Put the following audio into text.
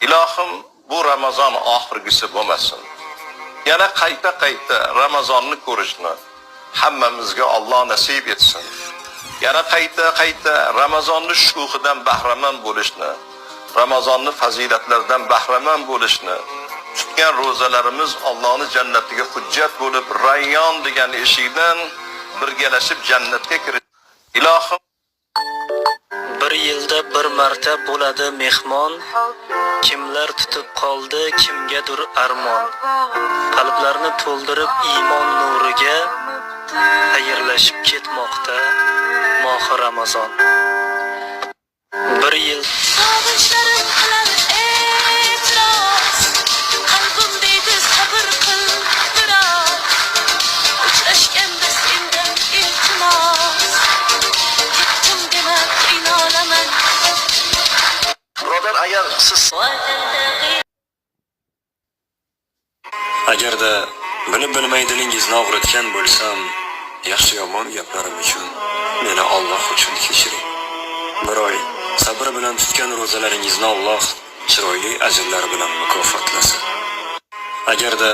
Ilohim bu Ramazon oxirgisi bo'lmasin. Yana qayta Ramazonni ko'rishni hammamizga Alloh nasib etsin. Yana qayta Ramazonni shukuhidan bahramand bo'lishni, Ramazonni fazilatlaridan bahramand bo'lishni, tutgan ro'zalarimiz Allohning jannatiga hujjat bo'lib, Rayyon degan eshikdan birgalashib jannatga kirish. Ilohim bir yilda bir marta bo'ladi mehmon, kimlar tutib qoldi kimgadir armon, qalblarni to'ldirib iymon nuriga xayrlashib ketmoqda mohi Ramazon. Bir yil qalbim deydi sabr qil biroz, uchrashganda sendan iltimos, ketdim dema qiynalaman. birodar, agar siz Agarda bilmay dilingizni og'ritgan bo'lsam, yaxshi yomon gaplarim uchun meni Alloh uchun kechiring. Bir oy sabr bilan tutgan ro'zalaringizni Alloh chiroyli ajrlar bilan mukofotlasin. Agarda